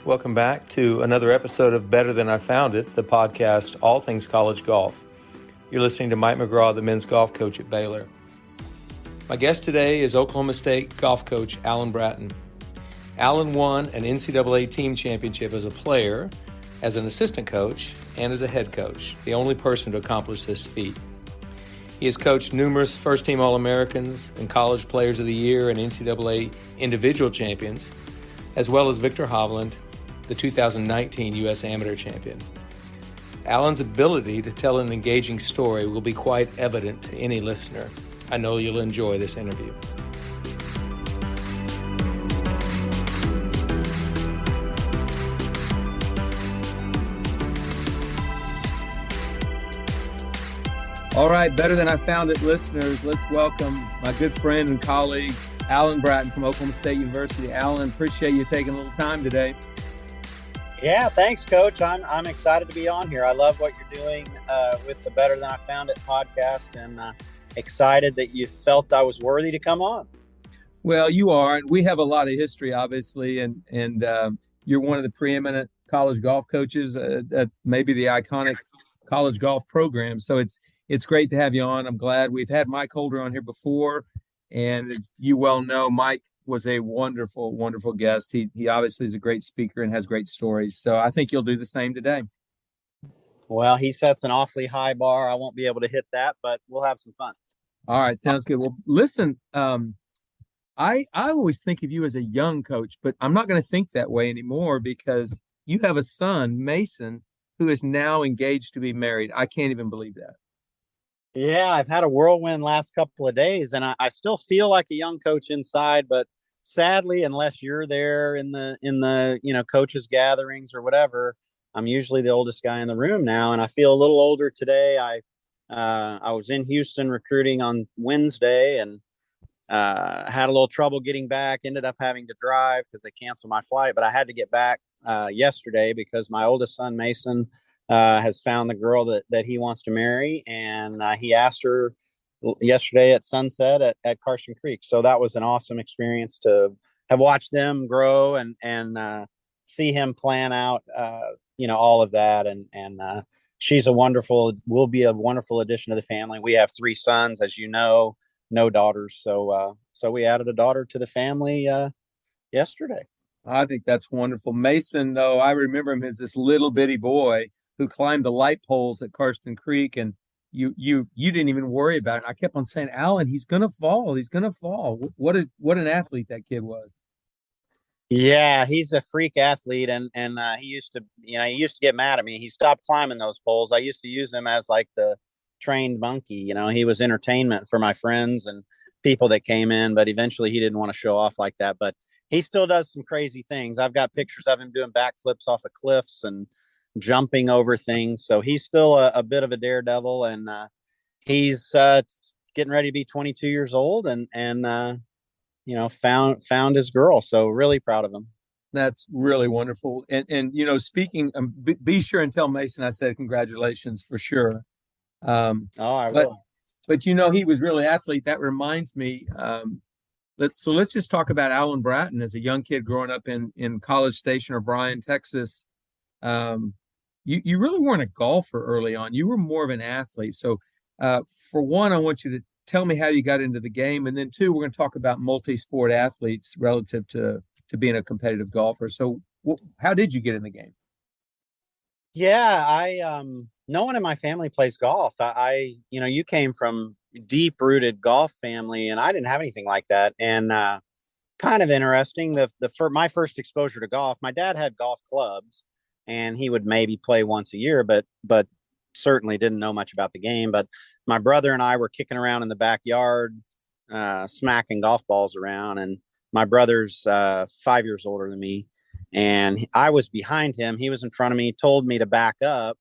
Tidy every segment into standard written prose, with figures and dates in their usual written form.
Welcome back to another episode of Better Than I Found It, the podcast, all things college golf. You're listening to Mike McGraw, the men's golf coach at Baylor. My guest today is Oklahoma State golf coach Alan Bratton. Alan won an NCAA team championship as a player, as an assistant coach, and as a head coach, the only person to accomplish this feat. He has coached numerous first-team All-Americans and College Players of the Year and NCAA individual champions, as well as Victor Hovland, the 2019 U.S. Amateur Champion. Alan's ability to tell an engaging story will be quite evident to any listener. I know you'll enjoy this interview. All right, Better Than I Found It listeners, let's welcome my good friend and colleague, Alan Bratton from Oklahoma State University. Alan, appreciate you taking a little time today. Yeah, thanks, Coach. I'm excited to be on here. I love what you're doing with the Better Than I Found It podcast, and excited that you felt I was worthy to come on. Well, you are. We have a lot of history, obviously, and you're one of the preeminent college golf coaches at maybe the iconic college golf program. So it's great to have you on. I'm glad. We've had Mike Holder on here before, and as you well know, Mike was a wonderful, wonderful guest. He obviously is a great speaker and has great stories. So I think you'll do the same today. Well, he sets an awfully high bar. I won't be able to hit that, but we'll have some fun. All right. Sounds good. Well, listen, I always think of you as a young coach, but I'm not going to think that way anymore because you have a son, Mason, who is now engaged to be married. I can't even believe that. Yeah, I've had a whirlwind last couple of days, and I still feel like a young coach inside, but sadly, unless you're there in the coaches gatherings or whatever, I'm usually the oldest guy in the room now, and I feel a little older today. I was in Houston recruiting on Wednesday and had a little trouble getting back, ended up having to drive because they canceled my flight, but I had to get back yesterday because my oldest son, Mason, has found the girl that he wants to marry, and he asked her yesterday at sunset at Carson Creek. So that was an awesome experience to have watched them grow and see him plan out, all of that. And she's will be a wonderful addition to the family. We have 3 sons, as you know, no daughters. So we added a daughter to the family yesterday. I think that's wonderful. Mason, though, I remember him as this little bitty boy who climbed the light poles at Carson Creek, and you didn't even worry about it. I kept on saying, Alan, he's gonna fall. He's gonna fall. What an athlete that kid was. Yeah, he's a freak athlete, and he used to get mad at me. He stopped climbing those poles. I used to use him as like the trained monkey. He was entertainment for my friends and people that came in, but eventually he didn't want to show off like that. But he still does some crazy things. I've got pictures of him doing backflips off of cliffs and jumping over things. So he's still a bit of a daredevil, and he's getting ready to be 22 years old and found his girl. So really proud of him. That's really wonderful. And speaking, be sure and tell Mason I said congratulations for sure. I will. But he was really an athlete. That reminds me. Let's just talk about Alan Bratton as a young kid growing up in College Station or Bryan, Texas. You really weren't a golfer early on. You were more of an athlete. So for one, I want you to tell me how you got into the game. And then 2, we're going to talk about multi-sport athletes relative to being a competitive golfer. So how did you get in the game? Yeah, no one in my family plays golf. You came from deep-rooted golf family, and I didn't have anything like that. And kind of interesting, my first exposure to golf, my dad had golf clubs, and he would maybe play once a year, but certainly didn't know much about the game. But my brother and I were kicking around in the backyard, smacking golf balls around. And my brother's 5 years older than me, and I was behind him. He was in front of me, told me to back up.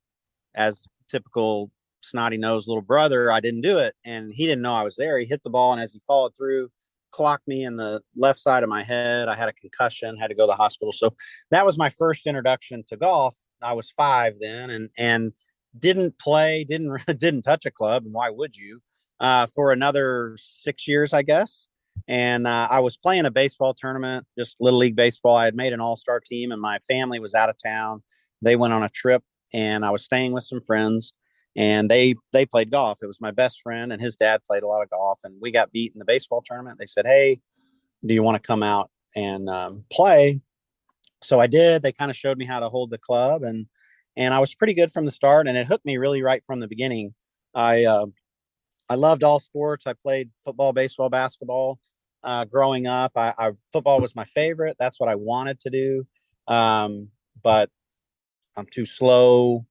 As typical snotty-nosed little brother, I didn't do it, and he didn't know I was there. He hit the ball, and as he followed through, clocked me in the left side of my head. I had a concussion, had to go to the hospital. So that was my first introduction to golf. I was 5 then, and didn't play, didn't touch a club. And why would you? For another 6 years, I guess. And I was playing a baseball tournament, just little league baseball. I had made an all-star team, and my family was out of town. They went on a trip, and I was staying with some friends, and they played golf. It was my best friend, and his dad played a lot of golf, and we got beat in the baseball tournament. They said, "Hey, do you want to come out and play?" So I did. They kind of showed me how to hold the club, and I was pretty good from the start, and it hooked me really right from the beginning. I loved all sports. I played football, baseball, basketball. Growing up, football was my favorite. That's what I wanted to do. But I'm too slow.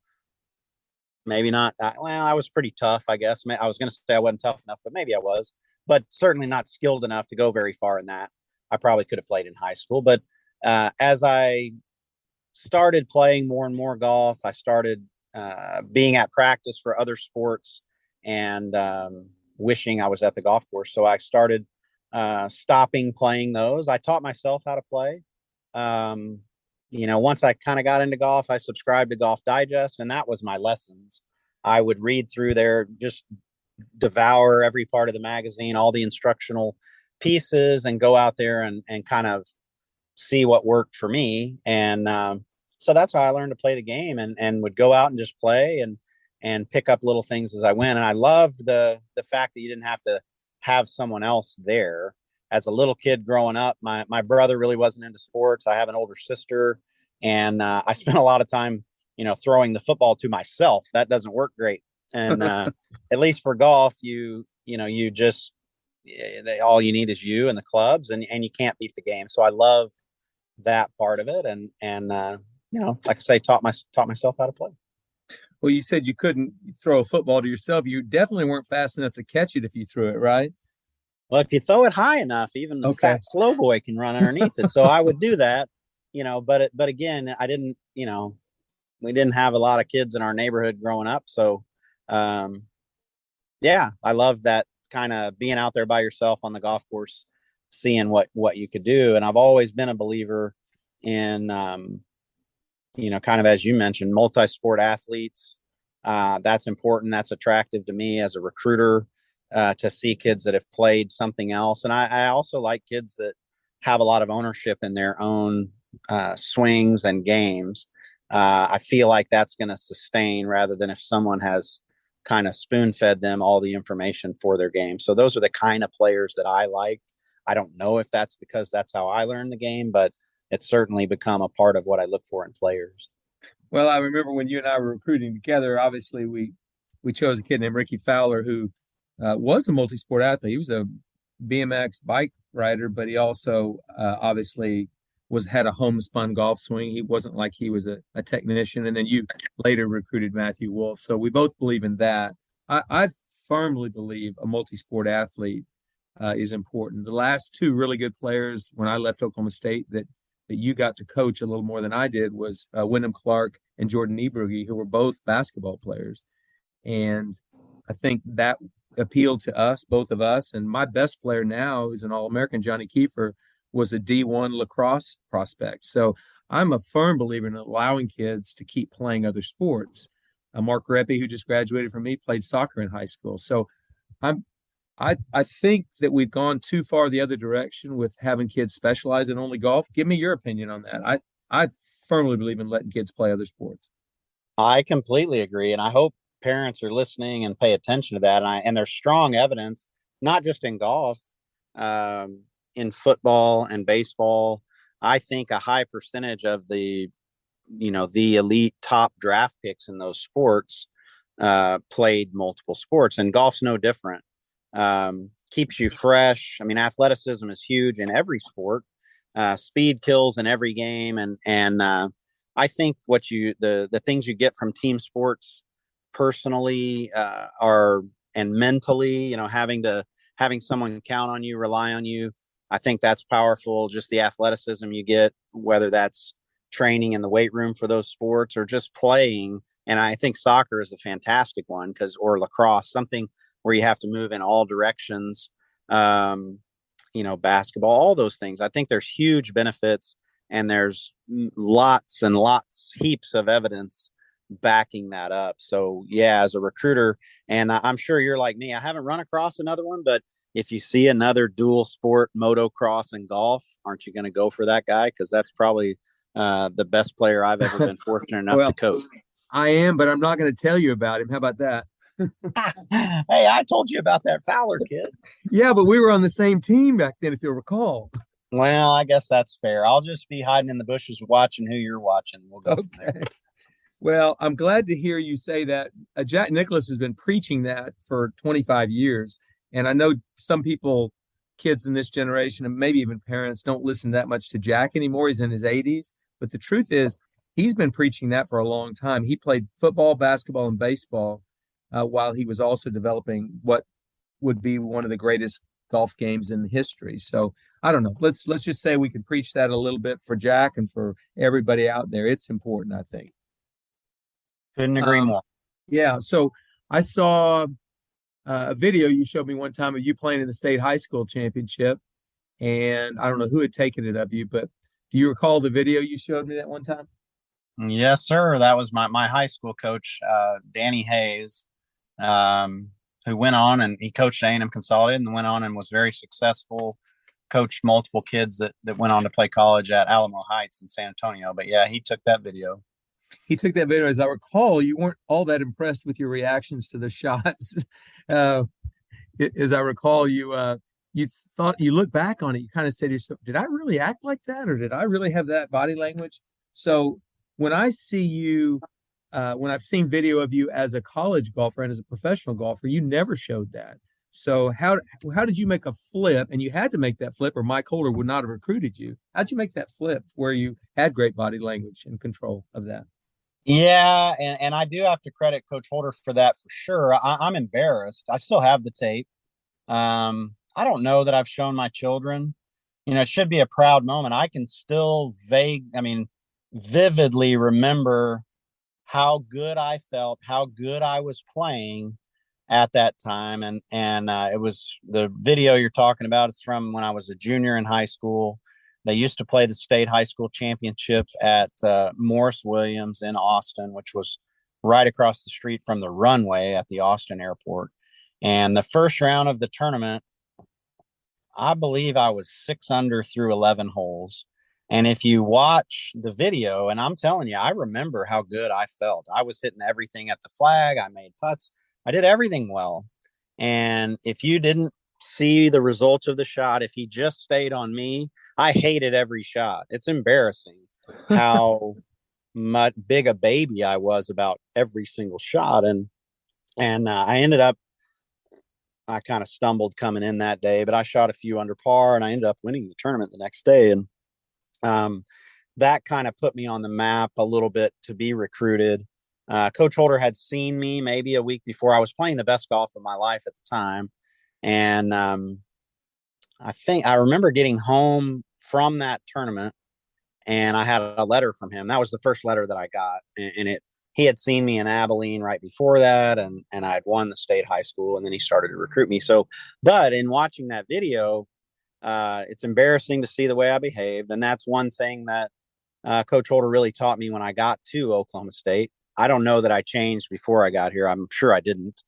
Maybe not. Well, I was pretty tough, I guess. I was going to say I wasn't tough enough, but maybe I was. But certainly not skilled enough to go very far in that. I probably could have played in high school. But as I started playing more and more golf, I started being at practice for other sports and wishing I was at the golf course. So I started stopping playing those. I taught myself how to play. Once I kind of got into golf, I subscribed to Golf Digest, and that was my lessons. I would read through there, just devour every part of the magazine, all the instructional pieces, and go out there and kind of see what worked for me. And so that's how I learned to play the game, and would go out and just play and pick up little things as I went. And I loved the fact that you didn't have to have someone else there. As a little kid growing up, my brother really wasn't into sports. I have an older sister, and I spent a lot of time, throwing the football to myself. That doesn't work great. And at least for golf, you just all you need is you and the clubs, and you can't beat the game. So I love that part of it, and like I say, taught myself how to play. Well, you said you couldn't throw a football to yourself. You definitely weren't fast enough to catch it if you threw it, right? Well, if you throw it high enough, even the fat slow boy can run underneath it. So I would do that, but again, I didn't, we didn't have a lot of kids in our neighborhood growing up. So, yeah, I love that kind of being out there by yourself on the golf course, seeing what you could do. And I've always been a believer in, kind of, as you mentioned, multi-sport athletes. That's important. That's attractive to me as a recruiter. To see kids that have played something else. And I also like kids that have a lot of ownership in their own swings and games. I feel like that's going to sustain rather than if someone has kind of spoon fed them all the information for their game. So those are the kind of players that I like. I don't know if that's because that's how I learned the game, but it's certainly become a part of what I look for in players. Well, I remember when you and I were recruiting together, obviously we chose a kid named Ricky Fowler who was a multi-sport athlete. He was a BMX bike rider, but he also obviously had a homespun golf swing. He wasn't like he was a technician. And then you later recruited Matthew Wolf. So we both believe in that. I firmly believe a multi-sport athlete is important. The last two really good players when I left Oklahoma State that you got to coach a little more than I did was Wyndham Clark and Jordan Ebrugge, who were both basketball players. And I think that appealed to us, both of us. And my best player now is an All-American. Johnny Kiefer was a D1 lacrosse prospect. So I'm a firm believer in allowing kids to keep playing other sports. Mark Reppy, who just graduated from me, played soccer in high school. So I think that we've gone too far the other direction with having kids specialize in only golf. Give me your opinion on that. I firmly believe in letting kids play other sports. I completely agree. And I hope parents are listening and pay attention to that. And there's strong evidence, not just in golf, in football and baseball. I think a high percentage of the elite top draft picks in those sports played multiple sports, and golf's no different. Keeps you fresh. I mean, athleticism is huge in every sport. Speed kills in every game, and I think the things you get from team sports personally are, and mentally, having someone count on you, rely on you. I think that's powerful. Just the athleticism you get, whether that's training in the weight room for those sports or just playing. And I think soccer is a fantastic one or lacrosse, something where you have to move in all directions. Basketball, all those things. I think there's huge benefits, and there's lots and lots, heaps of evidence backing that up. So yeah, as a recruiter, and I'm sure you're like me, I haven't run across another one, but if you see another dual sport, motocross and golf, aren't you going to go for that guy? Because that's probably the best player I've ever been fortunate enough to Well, coach. I am, but I'm not going to tell you about him. How about that? Hey, I told you about that Fowler kid. Yeah, but we were on the same team back then, if you'll recall. Well, I guess that's fair. I'll just be hiding in the bushes watching who you're watching. We'll go from there. Okay. Well, I'm glad to hear you say that. Jack Nicklaus has been preaching that for 25 years. And I know some people, kids in this generation, and maybe even parents, don't listen that much to Jack anymore. He's in his 80s. But the truth is, he's been preaching that for a long time. He played football, basketball, and baseball while he was also developing what would be one of the greatest golf games in history. So I don't know. Let's just say we could preach that a little bit for Jack and for everybody out there. It's important, I think. Couldn't agree more. Yeah. So I saw a video you showed me one time of you playing in the state high school championship, and I don't know who had taken it of you, but do you recall the video you showed me that one time? Yes, sir. That was my high school coach, Danny Hayes, who went on and he coached A&M Consolidated and went on and was very successful, coached multiple kids that went on to play college at Alamo Heights in San Antonio. But yeah, he took that video. He took that video. As I recall, you weren't all that impressed with your reactions to the shots. As I recall, you thought, you look back on it, you kind of said to yourself, did I really act like that, or did I really have that body language? So when I see you, when I've seen video of you as a college golfer and as a professional golfer, you never showed that. So how did you make a flip? And you had to make that flip, or Mike Holder would not have recruited you. How'd you make that flip where you had great body language and control of that? Yeah, and I do have to credit Coach Holder for that for sure. I'm embarrassed. I still have the tape. I don't know that I've shown my children. It should be a proud moment. I can still vividly remember how good I felt, how good I was playing at that time. And it was the video you're talking about. It's from when I was a junior in high school. They used to play the state high school championship at Morris Williams in Austin, which was right across the street from the runway at the Austin airport. And the first round of the tournament, I believe I was 6 under through 11 holes. And if you watch the video, and I'm telling you, I remember how good I felt. I was hitting everything at the flag. I made putts. I did everything well. And if you didn't see the results of the shot, if he just stayed on me, I hated every shot. It's embarrassing how much big a baby I was about every single shot. And I ended up, I kind of stumbled coming in that day, but I shot a few under par and I ended up winning the tournament the next day. And that kind of put me on the map a little bit to be recruited. Coach Holder had seen me maybe a week before. I was playing the best golf of my life at the time. And I think I remember getting home from that tournament and I had a letter from him. That was the first letter that I got. And he had seen me in Abilene right before that. And I had won the state high school and then he started to recruit me. So, but in watching that video, it's embarrassing to see the way I behaved. And that's one thing that Coach Holder really taught me when I got to Oklahoma State. I don't know that I changed before I got here. I'm sure I didn't.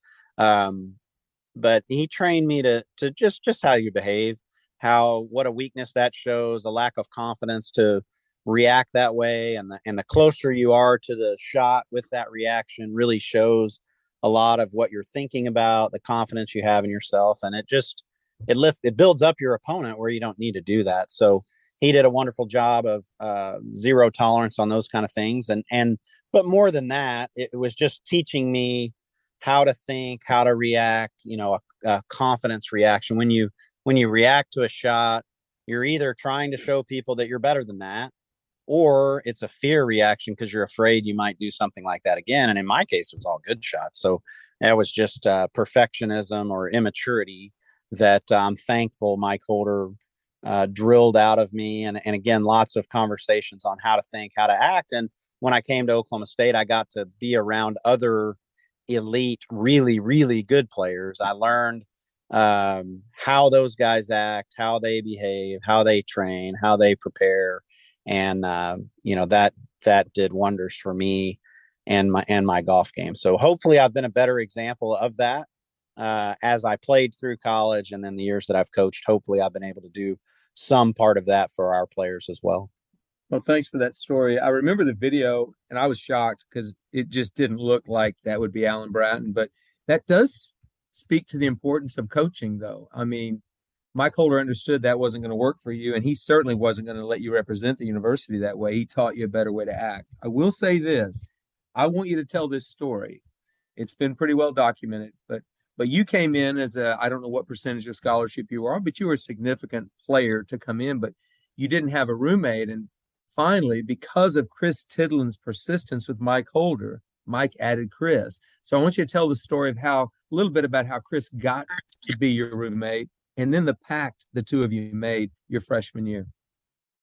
But he trained me to just how you behave, what a weakness that shows, a lack of confidence to react that way. And the closer you are to the shot with that reaction really shows a lot of what you're thinking about, the confidence you have in yourself. And it builds up your opponent where you don't need to do that. So he did a wonderful job of zero tolerance on those kind of things. But more than that, it was just teaching me how to think, how to react, a confidence reaction. When you react to a shot, you're either trying to show people that you're better than that, or it's a fear reaction because you're afraid you might do something like that again. And in my case, it was all good shots. So that was just perfectionism or immaturity that I'm thankful Mike Holder drilled out of me. And again, lots of conversations on how to think, how to act. And when I came to Oklahoma State, I got to be around other elite, really, really good players. I learned how those guys act, how they behave, how they train, how they prepare. And, that did wonders for me and my golf game. So hopefully I've been a better example of that as I played through college, and then the years that I've coached, hopefully I've been able to do some part of that for our players as well. Well, thanks for that story. I remember the video and I was shocked because it just didn't look like that would be Alan Bratton, but that does speak to the importance of coaching, though. I mean, Mike Holder understood that wasn't going to work for you, and he certainly wasn't going to let you represent the university that way. He taught you a better way to act. I will say this. I want you to tell this story. It's been pretty well documented, but you came in as I don't know what percentage of scholarship you were on, but you were a significant player to come in, but you didn't have a roommate. And finally, because of Chris Tidland's persistence with Mike Holder, Mike added Chris. So I want you to tell the story of a little bit about how Chris got to be your roommate, and then the pact the two of you made your freshman year.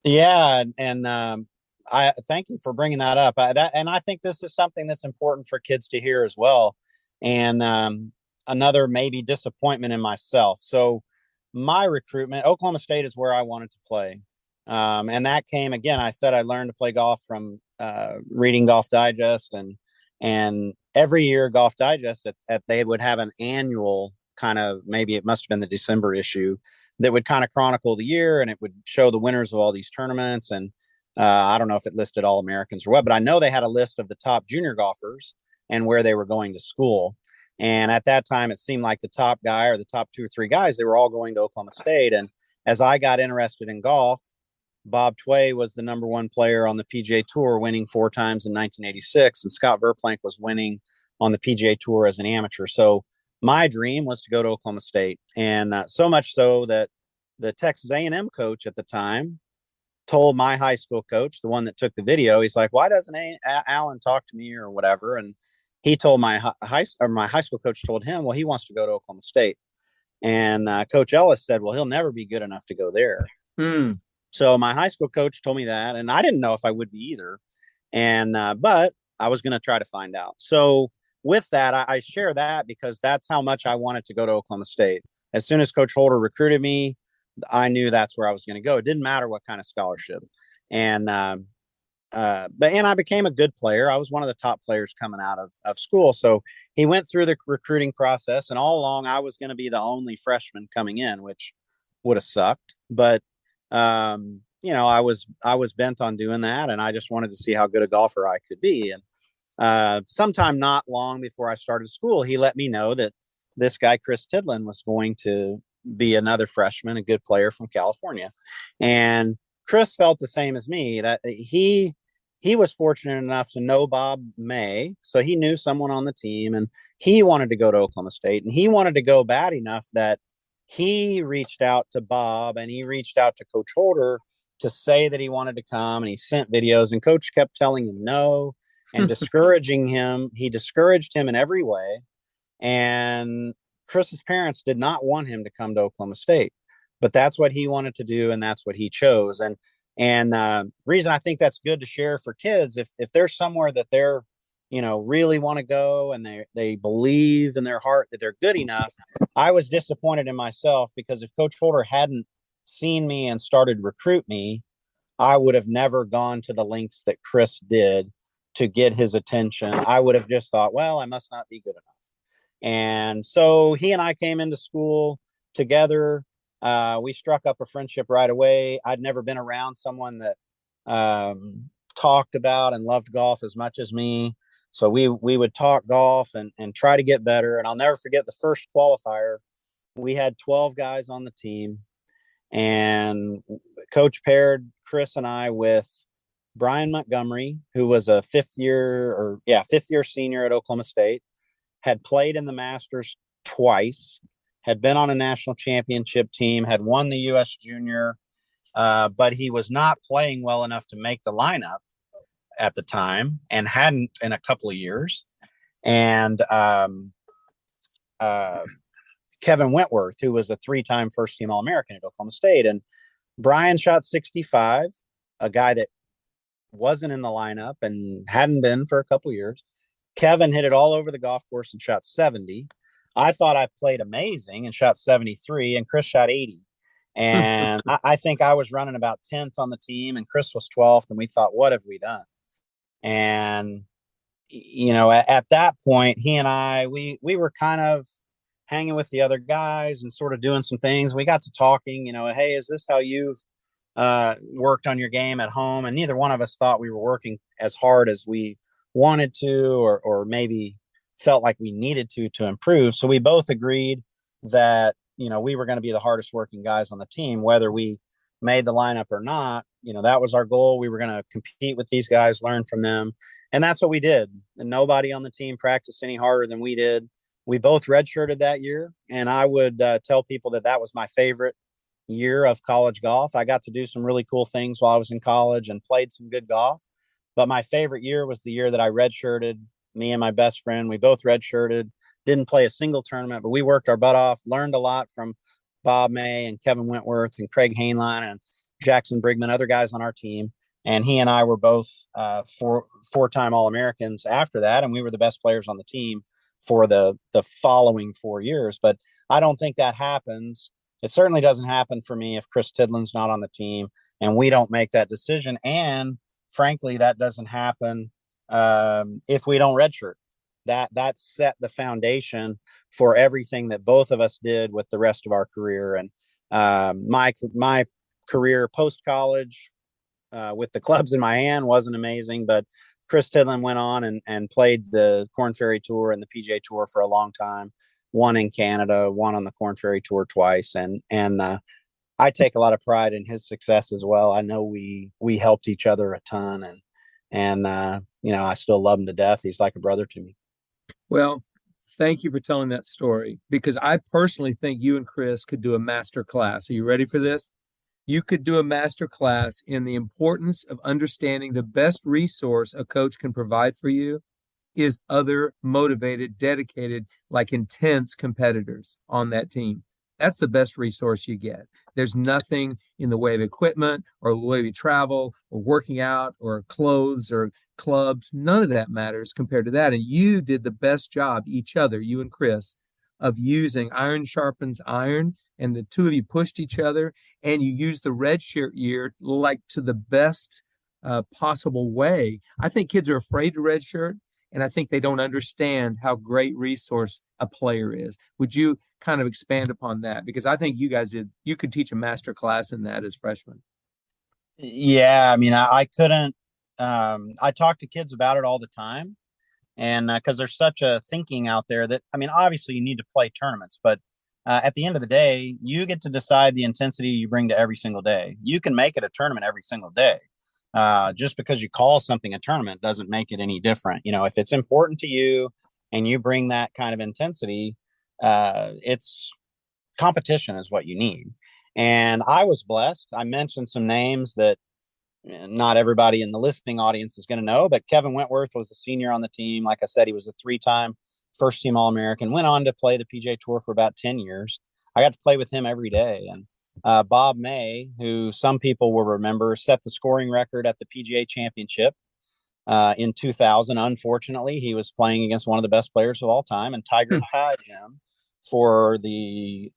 Yeah, and I thank you for bringing that up. I think this is something that's important for kids to hear as well. And another maybe disappointment in myself. So my recruitment, Oklahoma State is where I wanted to play. And that came again. I said I learned to play golf from reading Golf Digest, and every year Golf Digest they would have an annual kind of, maybe it must have been the December issue, that would kind of chronicle the year, and it would show the winners of all these tournaments. And I don't know if it listed all Americans or what, but I know they had a list of the top junior golfers and where they were going to school. And at that time, it seemed like the top guy or the top 2 or 3 guys, they were all going to Oklahoma State. And as I got interested in golf, Bob Tway was the number 1 player on the PGA Tour, winning 4 times in 1986. And Scott Verplank was winning on the PGA Tour as an amateur. So my dream was to go to Oklahoma State. And so much so that the Texas A&M coach at the time told my high school coach, the one that took the video, he's like, why doesn't Alan talk to me or whatever? And he told my high school coach told him, well, he wants to go to Oklahoma State. And Coach Ellis said, well, he'll never be good enough to go there. So my high school coach told me that, and I didn't know if I would be either. And but I was going to try to find out. So with that, I share that because that's how much I wanted to go to Oklahoma State. As soon as Coach Holder recruited me, I knew that's where I was going to go. It didn't matter what kind of scholarship. And I became a good player. I was one of the top players coming out of school. So he went through the recruiting process, and all along I was going to be the only freshman coming in, which would have sucked. But I was bent on doing that, and I just wanted to see how good a golfer I could be. And sometime not long before I started school, he let me know that this guy, Chris Tidland, was going to be another freshman, a good player from California. And Chris felt the same as me, that he was fortunate enough to know Bob May. So he knew someone on the team, and he wanted to go to Oklahoma State, and he wanted to go bad enough that he reached out to Bob, and he reached out to Coach Holder to say that he wanted to come, and he sent videos, and Coach kept telling him no and discouraging him. He discouraged him in every way. And Chris's parents did not want him to come to Oklahoma State, but that's what he wanted to do, and that's what he chose. And reason I think that's good to share for kids, if there's somewhere that they're, really want to go, and they believe in their heart that they're good enough. I was disappointed in myself, because if Coach Holder hadn't seen me and started recruit me, I would have never gone to the lengths that Chris did to get his attention. I would have just thought, well, I must not be good enough. And so he and I came into school together. We struck up a friendship right away. I'd never been around someone that talked about and loved golf as much as me. So we would talk golf and try to get better. And I'll never forget the first qualifier. We had 12 guys on the team, and Coach paired Chris and I with Brian Montgomery, who was a fifth year senior at Oklahoma State, had played in the Masters twice, had been on a national championship team, had won the U.S. Junior, but he was not playing well enough to make the lineup at the time, and hadn't in a couple of years. And Kevin Wentworth, who was a 3-time first-team All-American at Oklahoma State. And Brian shot 65, a guy that wasn't in the lineup and hadn't been for a couple of years. Kevin hit it all over the golf course and shot 70. I thought I played amazing and shot 73, and Chris shot 80. And I think I was running about 10th on the team, and Chris was 12th, and we thought, what have we done? And, at that point, he and I, we were kind of hanging with the other guys and sort of doing some things. We got to talking, hey, is this how you've worked on your game at home? And neither one of us thought we were working as hard as we wanted to, or maybe felt like we needed to improve. So we both agreed that, we were going to be the hardest working guys on the team, whether we made the lineup or not. That was our goal. We were going to compete with these guys, learn from them. And that's what we did. And nobody on the team practiced any harder than we did. We both redshirted that year. And I would tell people that was my favorite year of college golf. I got to do some really cool things while I was in college and played some good golf. But my favorite year was the year that I redshirted. Me and my best friend, we both redshirted, didn't play a single tournament, but we worked our butt off, learned a lot from Bob May and Kevin Wentworth and Craig Hainline and Jackson Brigman, other guys on our team. And he and I were both four-time All-Americans after that, and we were the best players on the team for the following 4 years. But I don't think that happens. It certainly doesn't happen for me if Chris Tidland's not on the team and we don't make that decision. And frankly, that doesn't happen if we don't redshirt. That set the foundation for everything that both of us did with the rest of our career. And my career post college with the clubs in my hand wasn't amazing, but Chris Tidland went on and played the Korn Ferry Tour and the PGA Tour for a long time. Won in Canada, won on the Korn Ferry Tour twice, and I take a lot of pride in his success as well. I know we helped each other a ton, and I still love him to death. He's like a brother to me. Well, thank you for telling that story, because I personally think you and Chris could do a master class. Are you ready for this? You could do a master class in the importance of understanding the best resource a coach can provide for you is other motivated, dedicated, like intense competitors on that team. That's the best resource you get. There's nothing in the way of equipment or the way we travel or working out or clothes or clubs. None of that matters compared to that. And you did the best job, each other, you and Chris, of using iron sharpens iron. And the two of you pushed each other, and you used the redshirt year like to the best possible way. I think kids are afraid to redshirt, and I think they don't understand how great resource a player is. Would you kind of expand upon that? Because I think you could teach a master class in that as freshmen. Yeah, I mean, I couldn't. I talk to kids about it all the time, and because there's such a thinking out there that, I mean, obviously you need to play tournaments, but at the end of the day, you get to decide the intensity you bring to every single day. You can make it a tournament every single day. Just because you call something a tournament doesn't make it any different. If it's important to you and you bring that kind of intensity, it's competition is what you need. And I was blessed. I mentioned some names that not everybody in the listening audience is going to know, but Kevin Wentworth was a senior on the team. Like I said, he was a 3-time first team All-American, went on to play the PGA Tour for about 10 years. I got to play with him every day. And Bob May, who some people will remember, set the scoring record at the PGA Championship in 2000. Unfortunately, he was playing against one of the best players of all time, and Tiger tied him for the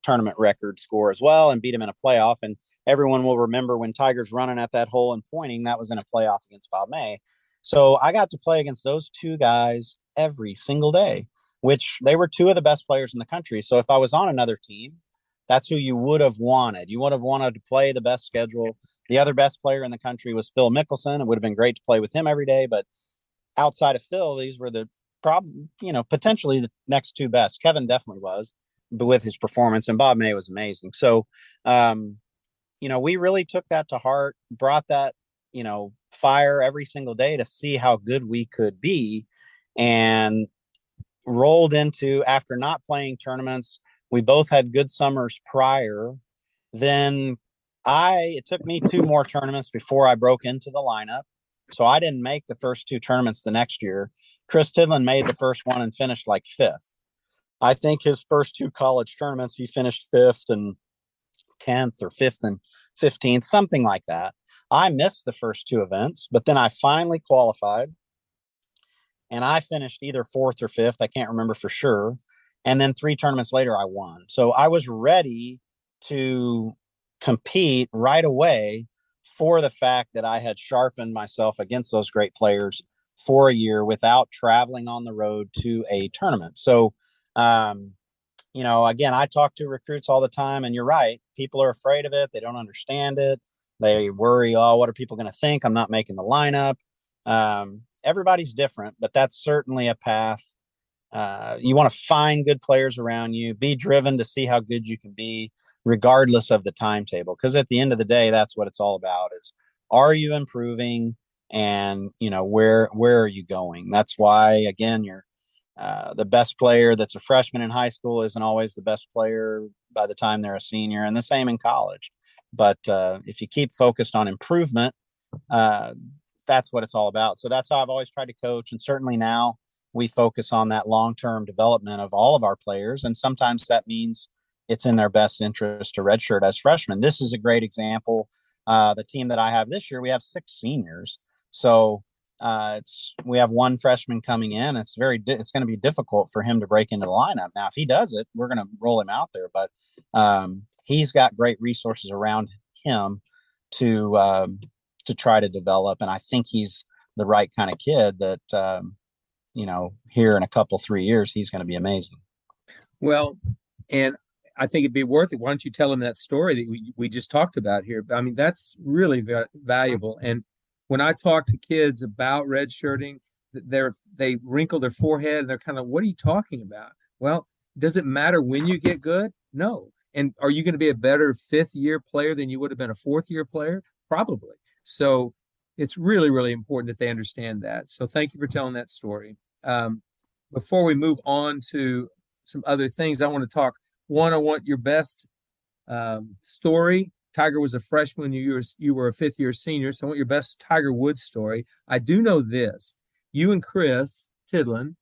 tournament record score as well and beat him in a playoff. And everyone will remember when Tiger's running at that hole and pointing, that was in a playoff against Bob May. So I got to play against those two guys every single day, which they were two of the best players in the country. So if I was on another team, that's who you would have wanted. You would have wanted to play the best schedule. The other best player in the country was Phil Mickelson. It would have been great to play with him every day. But outside of Phil, these were the potentially the next two best. Kevin definitely was, but with his performance, and Bob May was amazing. So, we really took that to heart, brought that, fire every single day to see how good we could be, and rolled into, after not playing tournaments, we both had good summers prior. Then it took me 2 more tournaments before I broke into the lineup. So I didn't make the first 2 tournaments the next year. Chris Tidland made the first one and finished like 5th. I think his first 2 college tournaments, he finished 5th and 10th, or 5th and 15th, something like that. I missed the first 2 events, but then I finally qualified, and I finished either 4th or 5th. I can't remember for sure. And then 3 tournaments later, I won. So I was ready to compete right away for the fact that I had sharpened myself against those great players for a year without traveling on the road to a tournament. So again, I talk to recruits all the time, and you're right. People are afraid of it. They don't understand it. They worry, oh, what are people going to think? I'm not making the lineup. Everybody's different, but that's certainly a path. You want to find good players around you, be driven to see how good you can be, regardless of the timetable. Because at the end of the day, that's what it's all about: is are you improving, and where are you going? That's why, again, you're the best player that's a freshman in high school isn't always the best player by the time they're a senior, and the same in college. But if you keep focused on improvement, uh, that's what it's all about. So that's how I've always tried to coach. And certainly now we focus on that long-term development of all of our players. And sometimes that means it's in their best interest to redshirt as freshmen. This is a great example. The team that I have this year, we have 6 seniors. So we have 1 freshman coming in. It's going to be difficult for him to break into the lineup. Now, if he does it, we're going to roll him out there. But he's got great resources around him to try to develop. And I think he's the right kind of kid that, here in a couple, 3 years, he's going to be amazing. Well, and I think it'd be worth it. Why don't you tell him that story that we just talked about here? I mean, that's really valuable. And when I talk to kids about redshirting, they wrinkle their forehead and they're kind of, what are you talking about? Well, does it matter when you get good? No. And are you going to be a better 5th-year player than you would have been a 4th-year player? Probably. So it's really, really important that they understand that. So thank you for telling that story. Before we move on to some other things, I want to talk. One, I want your best story. Tiger was a freshman. You were a 5th-year senior. So I want your best Tiger Woods story. I do know this. You and Chris Tidlin,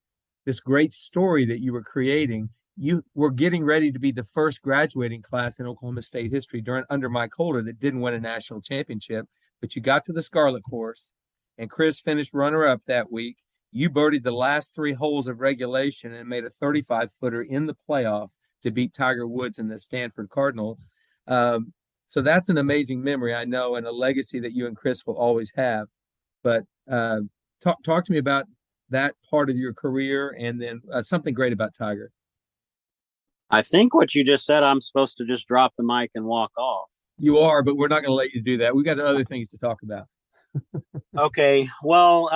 this great story that you were creating, you were getting ready to be the first graduating class in Oklahoma State history under Mike Holder that didn't win a national championship. But you got to the Scarlet Course, and Chris finished runner-up that week. You birdied the last 3 holes of regulation and made a 35-footer in the playoff to beat Tiger Woods in the Stanford Cardinal. So that's an amazing memory, I know, and a legacy that you and Chris will always have. But talk to me about that part of your career, and then something great about Tiger. I think what you just said, I'm supposed to just drop the mic and walk off. You are, but we're not going to let you do that. We've got other things to talk about. Okay. Well,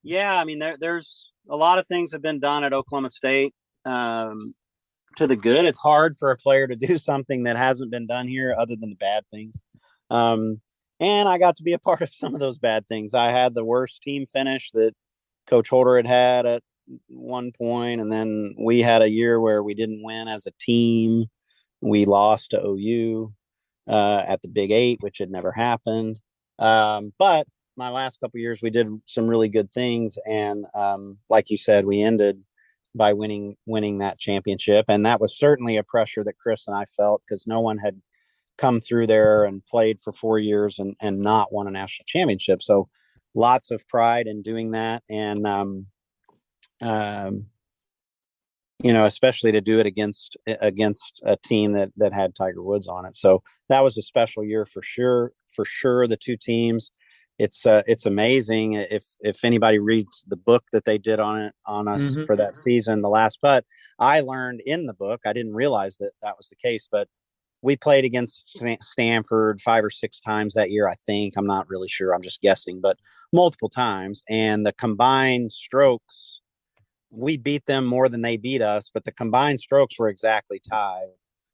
yeah, I mean, there's a lot of things have been done at Oklahoma State to the good. It's hard for a player to do something that hasn't been done here other than the bad things. And I got to be a part of some of those bad things. I had the worst team finish that Coach Holder had at one point, and then we had a year where we didn't win as a team. We lost to OU at the Big 8, which had never happened. But my last couple of years, we did some really good things. And like you said, we ended by winning that championship. And that was certainly a pressure that Chris and I felt, because no one had come through there and played for 4 years and not won a national championship. So lots of pride in doing that. And, especially to do it against a team that had Tiger Woods on it. So that was a special year for sure. The 2 teams, it's amazing. If anybody reads the book that they did on us for that season, the last putt, I learned in the book, I didn't realize that was the case, but we played against Stanford 5 or 6 times that year. I think, I'm not really sure, I'm just guessing, but multiple times. And the combined strokes, we beat them more than they beat us, but the combined strokes were exactly tied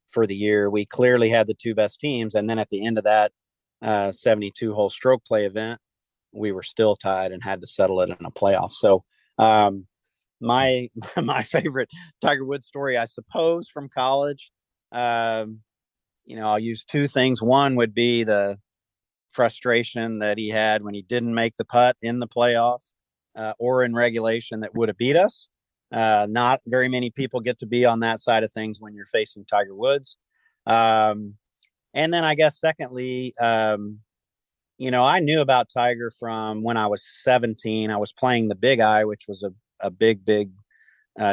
for the year. We clearly had the 2 best teams. And then at the end of that 72-hole stroke play event, we were still tied and had to settle it in a playoff. So my favorite Tiger Woods story, I suppose, from college, I'll use 2 things. One would be the frustration that he had when he didn't make the putt in the playoff or in regulation that would have beat us. Not very many people get to be on that side of things when you're facing Tiger Woods. And then I guess secondly, I knew about Tiger from when I was 17. I was playing the Big I, which was a big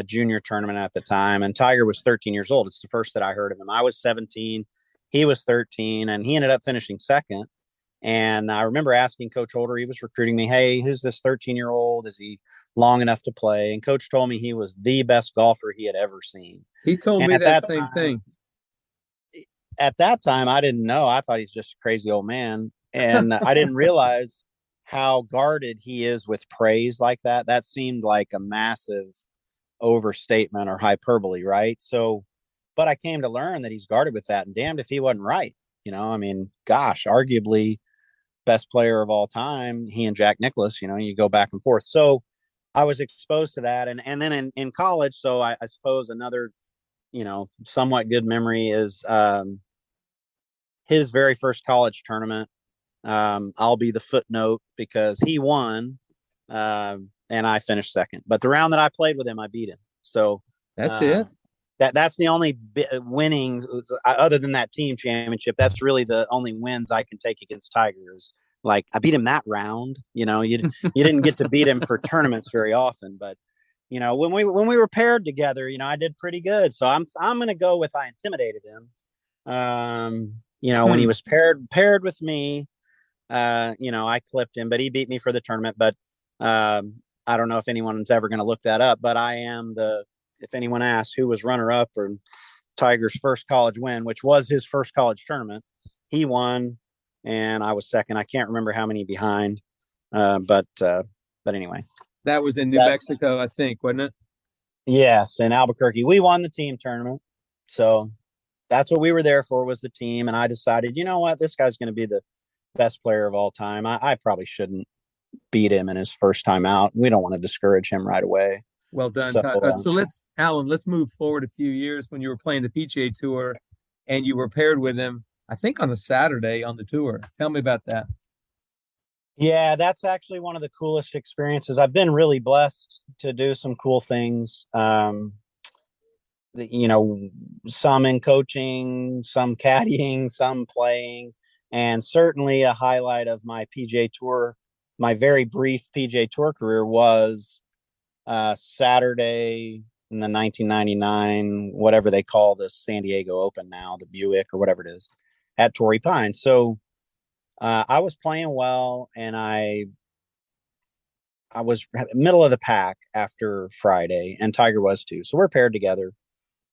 junior tournament at the time. And Tiger was 13 years old. It's the first that I heard of him. I was 17. He was 13, and he ended up finishing second. And I remember asking Coach Holder, he was recruiting me, hey, who's this 13-year-old? Is he long enough to play? And Coach told me he was the best golfer he had ever seen. He told And me that same thing. At that time, I didn't know. I thought he's just a crazy old man. And I didn't realize how guarded he is with praise like that. That seemed like a massive overstatement or hyperbole, right? So, but I came to learn that he's guarded with that, and damned if he wasn't right. I mean, gosh, arguably best player of all time, he and Jack Nicklaus, you go back and forth. So I was exposed to that. And then in college, so I suppose another, somewhat good memory is his very first college tournament. I'll be the footnote because he won and I finished second. But the round that I played with him, I beat him. So that's it. That's the only winnings other than that team championship. That's really the only wins I can take against Tigers. Like I beat him that round. You didn't get to beat him for tournaments very often, but when we were paired together, I did pretty good. So I'm going to go with I intimidated him. When he was paired with me, I clipped him, but he beat me for the tournament. But I don't know if anyone's ever going to look that up, but I am if anyone asked who was runner up or Tiger's first college win, which was his first college tournament, he won and I was second. I can't remember how many behind. But anyway, that was in New Mexico, I think, wasn't it? Yes. In Albuquerque, we won the team tournament. So that's what we were there for, was the team. And I decided, you know what, this guy's going to be the best player of all time. I probably shouldn't beat him in his first time out. We don't want to discourage him right away. Well done, Todd. So let's move forward a few years when you were playing the PGA Tour and you were paired with him, I think on a Saturday on the tour. Tell me about that. Yeah, that's actually one of the coolest experiences. I've been really blessed to do some cool things. Some in coaching, some caddying, some playing, and certainly a highlight of my PGA Tour, my very brief PGA Tour career was Saturday in the 1999, whatever they call the San Diego Open now, the Buick or whatever it is, at Torrey Pines. So I was playing well, and I was middle of the pack after Friday, and Tiger was too. So we're paired together.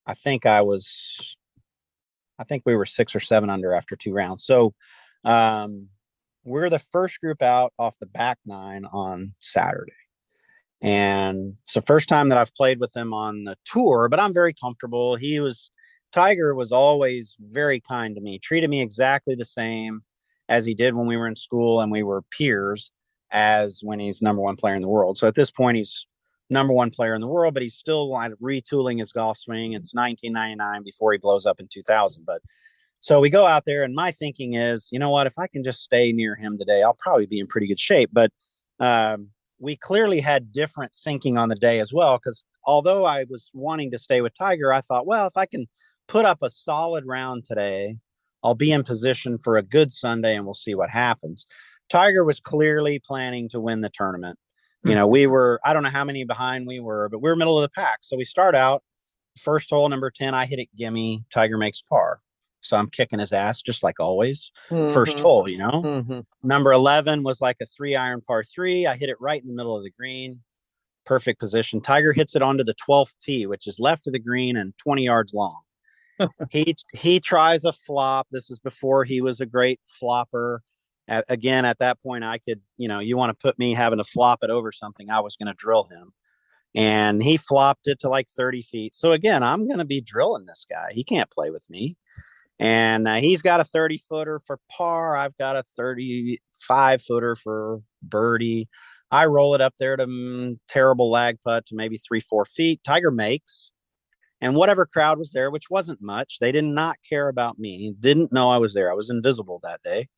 I think we were 6 or 7 under after 2 rounds. So we're the first group out off the back 9 on Saturday. And it's the first time that I've played with him on the tour, but I'm very comfortable. Tiger was always very kind to me, treated me exactly the same as he did when we were in school and we were peers as when he's number 1 player in the world. So at this point, he's number 1 player in the world, but he's still retooling his golf swing. It's 1999 before he blows up in 2000. But so we go out there, and my thinking is, you know what, if I can just stay near him today, I'll probably be in pretty good shape. But we clearly had different thinking on the day as well, because although I was wanting to stay with Tiger, I thought, well, if I can put up a solid round today, I'll be in position for a good Sunday and we'll see what happens. Tiger was clearly planning to win the tournament. We were, I don't know how many behind we were, but we were middle of the pack. So we start out, first hole, number 10, I hit it gimme, Tiger makes par. So I'm kicking his ass just like always. Mm-hmm. First hole, Mm-hmm. Number 11 was like a 3-iron par 3. I hit it right in the middle of the green. Perfect position. Tiger hits it onto the 12th tee, which is left of the green and 20 yards long. He tries a flop. This is before he was a great flopper. Again, at that point, I could, you want to put me having to flop it over something, I was going to drill him. And he flopped it to like 30 feet. So again, I'm going to be drilling this guy. He can't play with me. And he's got a 30-footer for par. I've got a 35-footer for birdie. I roll it up there to terrible lag putt to maybe 3-4 feet. Tiger makes. And whatever crowd was there, which wasn't much, they did not care about me. Didn't know I was there. I was invisible that day.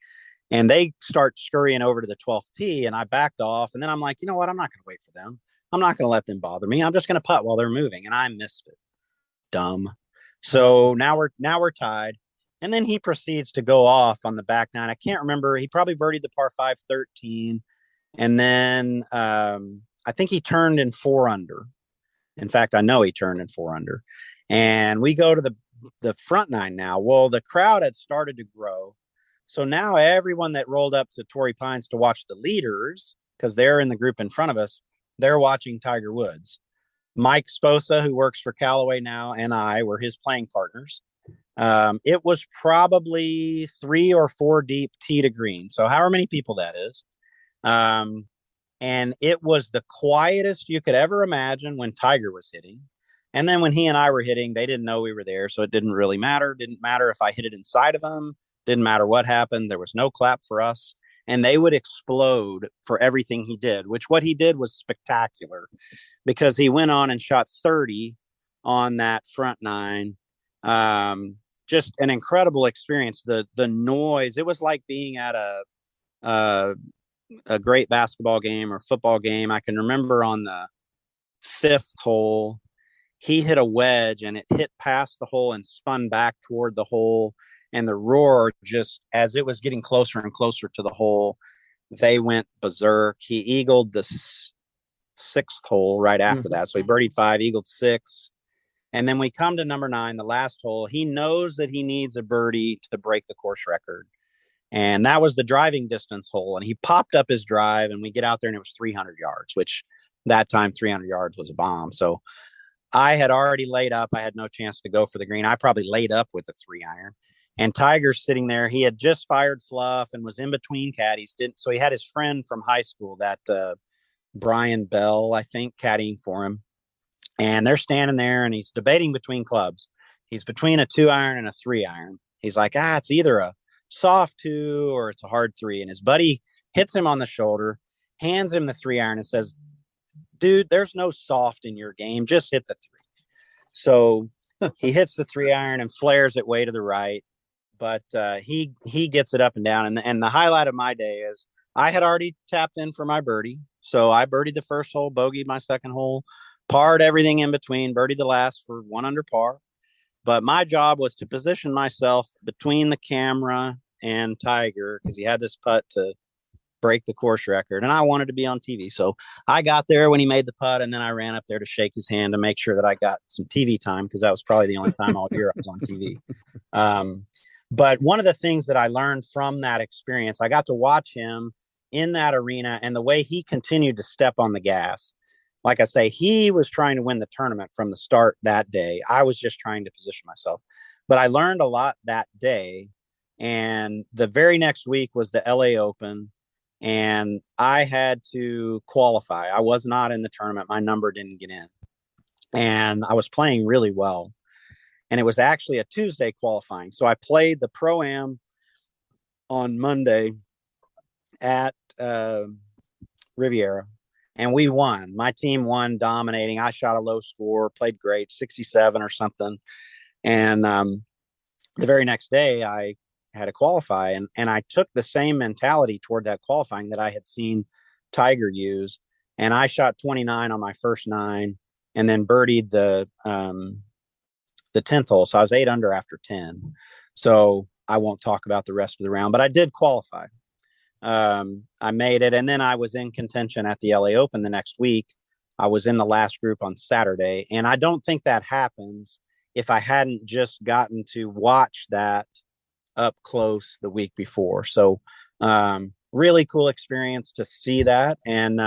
And they start scurrying over to the 12th tee, and I backed off. And then I'm like, you know what? I'm not going to wait for them. I'm not going to let them bother me. I'm just going to putt while they're moving. And I missed it. Dumb. So now we're tied. And then he proceeds to go off on the back 9. I can't remember. He probably birdied the par 5 13. And then I think he turned in 4 under. In fact, I know he turned in 4 under. And we go to the front 9 now. Well, the crowd had started to grow. So now everyone that rolled up to Torrey Pines to watch the leaders, because they're in the group in front of us, they're watching Tiger Woods. Mike Sposa, who works for Callaway now, and I were his playing partners. It was probably 3 or 4 deep tee to green. So however many people that is. And it was the quietest you could ever imagine when Tiger was hitting. And then when he and I were hitting, they didn't know we were there. So it didn't really matter. Didn't matter if I hit it inside of them. Didn't matter what happened. There was no clap for us. And they would explode for everything he did, which what he did was spectacular because he went on and shot 30 on that front 9. Just an incredible experience. The noise, it was like being at a great basketball game or football game. I can remember on the 5th hole, he hit a wedge and it hit past the hole and spun back toward the hole. And the roar, just as it was getting closer and closer to the hole, they went berserk. He eagled the 6th hole right after that. So he birdied 5, eagled 6. And then we come to number 9, the last hole. He knows that he needs a birdie to break the course record. And that was the driving distance hole. And he popped up his drive and we get out there and it was 300 yards, which that time 300 yards was a bomb. So I had already laid up. I had no chance to go for the green. I probably laid up with a 3-iron. And Tiger's sitting there. He had just fired fluff and was in between caddies. So he had his friend from high school, that Brian Bell, I think, caddying for him. And they're standing there and he's debating between clubs. He's between a 2-iron and a 3-iron. He's like, it's either a soft 2 or it's a hard 3. And his buddy hits him on the shoulder, hands him the 3-iron and says, dude, there's no soft in your game. Just hit the 3. So he hits the 3-iron and flares it way to the right. But he gets it up and down. And the highlight of my day is I had already tapped in for my birdie. So I birdied the first hole, bogeyed my second hole, parred everything in between, birdied the last for 1 under par. But my job was to position myself between the camera and Tiger because he had this putt to break the course record. And I wanted to be on TV. So I got there when he made the putt, and then I ran up there to shake his hand to make sure that I got some TV time because that was probably the only time all year I was on TV. But one of the things that I learned from that experience, I got to watch him in that arena and the way he continued to step on the gas. Like I say, he was trying to win the tournament from the start that day. I was just trying to position myself. But I learned a lot that day. And the very next week was the LA Open. And I had to qualify. I was not in the tournament. My number didn't get in. And I was playing really well. And it was actually a Tuesday qualifying. So I played the Pro-Am on Monday at Riviera. And we won. My team won, dominating. I shot a low score, played great, 67 or something. And the very next day, I had to qualify. And I took the same mentality toward that qualifying that I had seen Tiger use. And I shot 29 on my first 9 and then birdied the 10th hole. So I was 8 under after 10. So I won't talk about the rest of the round, but I did qualify. I made it. And then I was in contention at the LA Open the next week. I was in the last group on Saturday. And I don't think that happens if I hadn't just gotten to watch that up close the week before. So, really cool experience to see that. And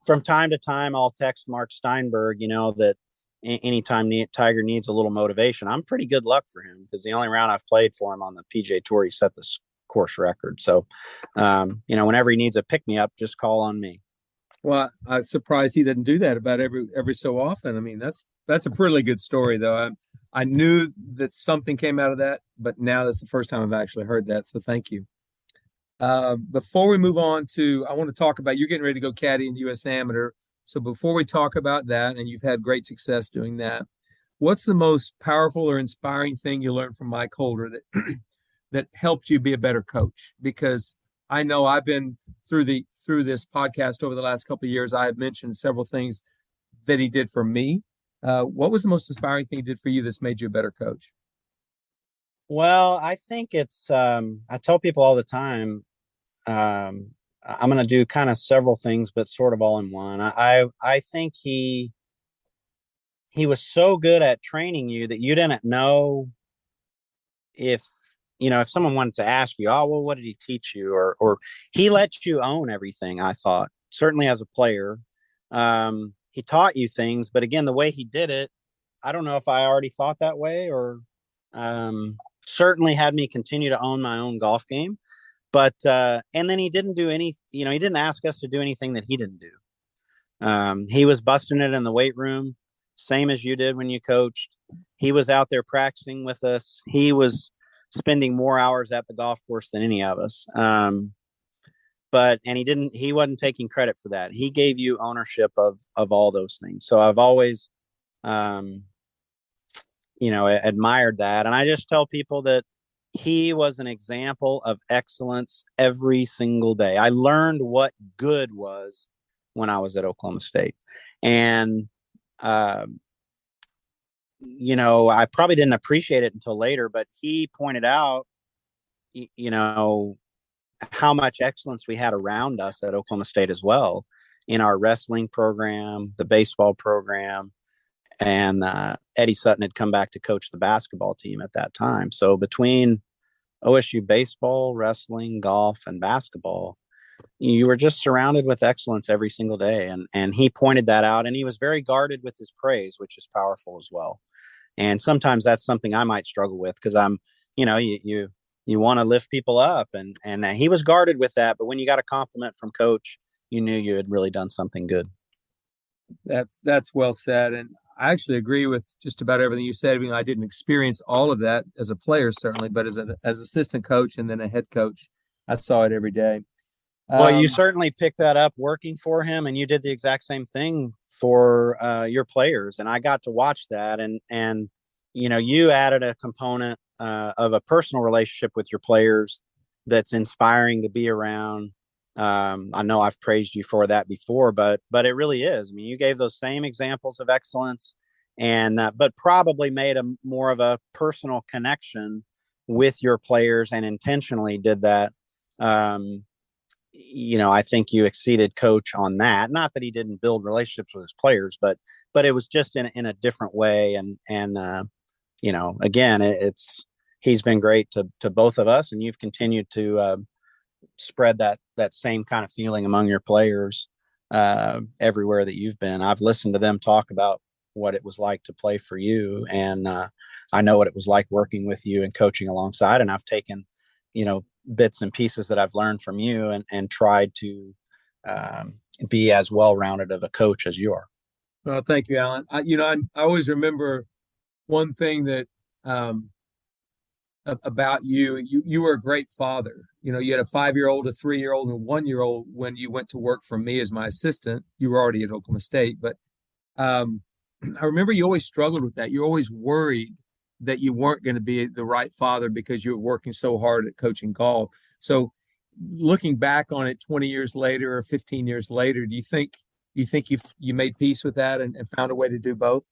from time to time, I'll text Mark Steinberg, that anytime Tiger needs a little motivation, I'm pretty good luck for him because the only round I've played for him on the PGA Tour, he set the course record. So, whenever he needs a pick me up, just call on me. Well, I'm surprised he doesn't do that about every so often. I mean, that's a pretty good story, though. I knew that something came out of that, but now that's the first time I've actually heard that. So thank you. Before we move on I want to talk about, you're getting ready to go caddy in the U.S. Amateur. So before we talk about that, and you've had great success doing that, what's the most powerful or inspiring thing you learned from Mike Holder that that helped you be a better coach? Because I know I've been through this podcast over the last couple of years. I have mentioned several things that he did for me. What was the most inspiring thing he did for you that's made you a better coach? Well, I think it's, I tell people all the time, I'm going to do kind of several things, but sort of all in one. I think he was so good at training you that you didn't know if if someone wanted to ask you, oh, well, what did he teach you? Or he let you own everything, I thought, certainly as a player. He taught you things, but again, the way he did it, I don't know if I already thought that way or certainly had me continue to own my own golf game. But and then he didn't do he didn't ask us to do anything that he didn't do. He was busting it in the weight room, same as you did when you coached. He was out there practicing with us. He was spending more hours at the golf course than any of us. But he wasn't taking credit for that. He gave you ownership of all those things. So I've always, admired that. And I just tell people that he was an example of excellence every single day. I learned what good was when I was at Oklahoma State. And, I probably didn't appreciate it until later, but he pointed out, how much excellence we had around us at Oklahoma State as well in our wrestling program, the baseball program, and Eddie Sutton had come back to coach the basketball team at that time. So between OSU baseball, wrestling, golf, and basketball, you were just surrounded with excellence every single day. And he pointed that out, and he was very guarded with his praise, which is powerful as well. And sometimes that's something I might struggle with because I'm, you want to lift people up, and he was guarded with that. But when you got a compliment from coach, you knew you had really done something good. That's well said. And I actually agree with just about everything you said. I mean, I didn't experience all of that as a player, certainly, but as assistant coach and then a head coach, I saw it every day. Well, you certainly picked that up working for him, and you did the exact same thing for your players. And I got to watch that, and you added a component of a personal relationship with your players that's inspiring to be around. I know I've praised you for that before, but it really is. I mean, you gave those same examples of excellence, and but probably made a more of a personal connection with your players and intentionally did that. I think you exceeded coach on that. Not that he didn't build relationships with his players, but it was just in a different way. And again, he's been great to both of us, and you've continued to spread that same kind of feeling among your players everywhere that you've been. I've listened to them talk about what it was like to play for you, and I know what it was like working with you and coaching alongside, and I've taken bits and pieces that I've learned from you and tried to be as well-rounded of a coach as you are. Well, thank you, Alan. I always remember one thing that about you. You were a great father. You had a 5-year-old, a 3-year-old, and a 1-year-old when you went to work for me as my assistant. You were already at Oklahoma State, but I remember you always struggled with that. You're always worried that you weren't going to be the right father because you were working so hard at coaching golf. So looking back on it 20 years later or 15 years later, do you think you made peace with that and found a way to do both?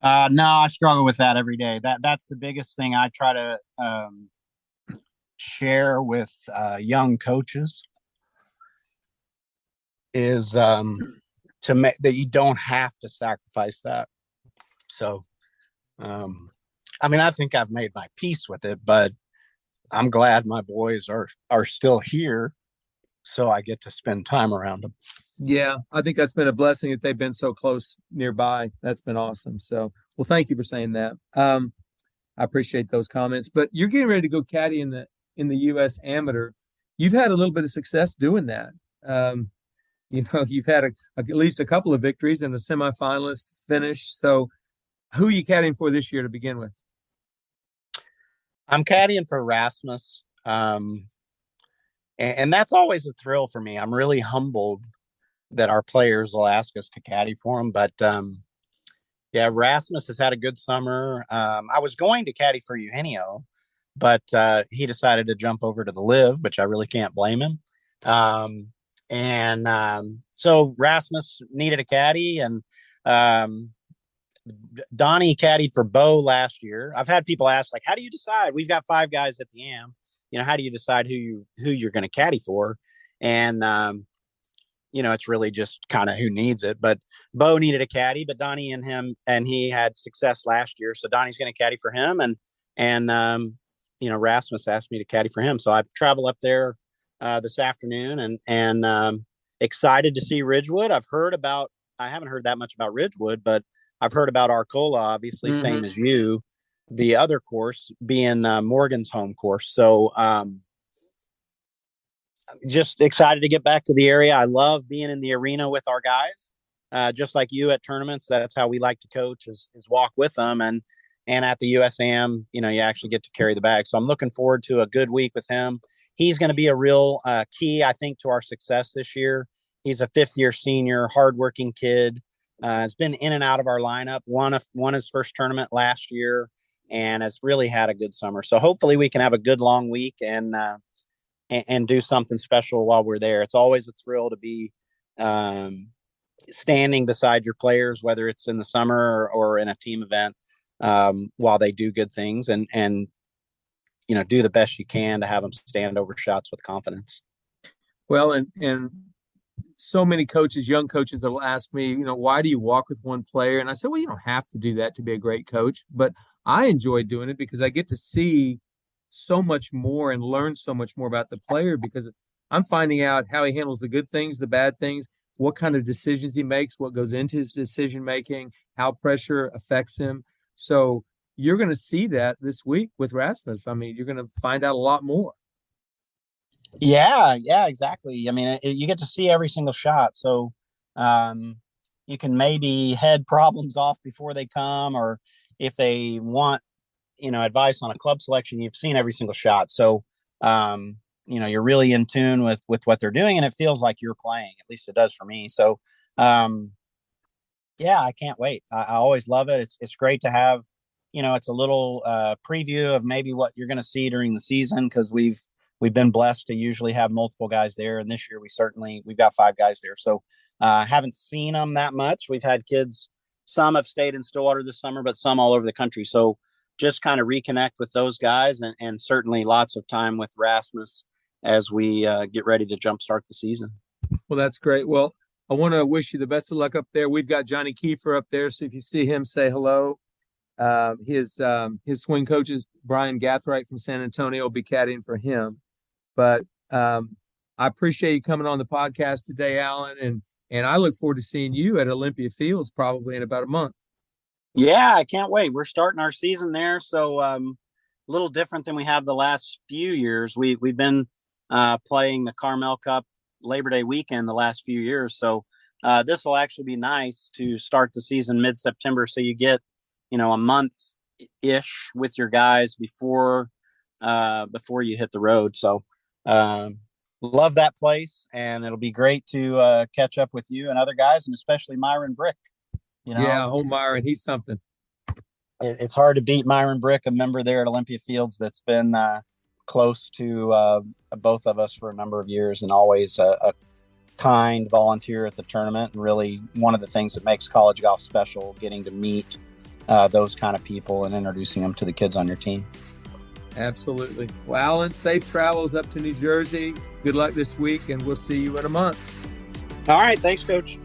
No, I struggle with that every day. That's the biggest thing I try to share with young coaches is to make that you don't have to sacrifice that. So, I think I've made my peace with it, but I'm glad my boys are still here, so I get to spend time around them. Yeah, I think that's been a blessing that they've been so close nearby. That's been awesome. So, well, thank you for saying that. I appreciate those comments. But you're getting ready to go caddy in the U.S. Amateur. You've had a little bit of success doing that. You've had at least a couple of victories and a semifinalist finish. So, who are you caddying for this year to begin with? I'm caddying for Rasmus. And that's always a thrill for me. I'm really humbled that our players will ask us to caddy for them. But Rasmus has had a good summer. I was going to caddy for Eugenio, but he decided to jump over to the Live, which I really can't blame him. So Rasmus needed a caddy, and Donnie caddied for Bo last year. I've had people ask, like, how do you decide? We've got 5 guys at the AM. How do you decide who you're going to caddy for? And it's really just kind of who needs it. But Bo needed a caddy, but Donnie and he had success last year, so Donnie's going to caddy for him. And Rasmus asked me to caddy for him. So I travel up there this afternoon and excited to see Ridgewood. I haven't heard that much about Ridgewood, but I've heard about Arcola, obviously, same as you, the other course being Morgan's home course. So just excited to get back to the area. I love being in the arena with our guys. Just like you at tournaments, that's how we like to coach is walk with them. And at the USAM, you actually get to carry the bag. So I'm looking forward to a good week with him. He's going to be a real key, I think, to our success this year. He's a fifth-year senior, hardworking kid. Has been in and out of our lineup. Won his first tournament last year and has really had a good summer. So hopefully we can have a good long week and do something special while we're there. It's always a thrill to be standing beside your players, whether it's in the summer or in a team event, while they do good things and do the best you can to have them stand over shots with confidence. Well, and so many coaches, young coaches, that will ask me, why do you walk with one player? And I said, well, you don't have to do that to be a great coach, but I enjoy doing it because I get to see so much more and learn so much more about the player, because I'm finding out how he handles the good things, the bad things, what kind of decisions he makes, what goes into his decision making, how pressure affects him. So you're going to see that this week with Rasmus. I mean, you're going to find out a lot more. Yeah, exactly. I mean, you get to see every single shot. So you can maybe head problems off before they come, or if they want, advice on a club selection, you've seen every single shot. So, you're really in tune with what they're doing, and it feels like you're playing. At least it does for me. So, I can't wait. I always love it. It's great to have, it's a little preview of maybe what you're going to see during the season, because we've been blessed to usually have multiple guys there. And this year we've got 5 guys there. So haven't seen them that much. We've had kids, some have stayed in Stillwater this summer, but some all over the country. So just kind of reconnect with those guys and certainly lots of time with Rasmus as we get ready to jumpstart the season. Well, that's great. Well, I want to wish you the best of luck up there. We've got Johnny Kiefer up there, so if you see him, say hello. His swing coach is Brian Gathright from San Antonio. Will be caddying for him. But I appreciate you coming on the podcast today, Alan, and I look forward to seeing you at Olympia Fields probably in about a month. Yeah, I can't wait. We're starting our season there, so a little different than we have the last few years. We've been playing the Carmel Cup Labor Day weekend the last few years, so this will actually be nice to start the season mid-September, so you get a month-ish with your guys before you hit the road. So love that place, and it'll be great to catch up with you and other guys, and especially Myron Brick. Yeah, Myron, he's something. It's hard to beat Myron Brick, a member there at Olympia Fields that's been close to both of us for a number of years, and always a kind volunteer at the tournament. And really one of the things that makes college golf special, getting to meet those kind of people and introducing them to the kids on your team. Absolutely. Well, Alan, safe travels up to New Jersey. Good luck this week, and we'll see you in a month. All right. Thanks, Coach.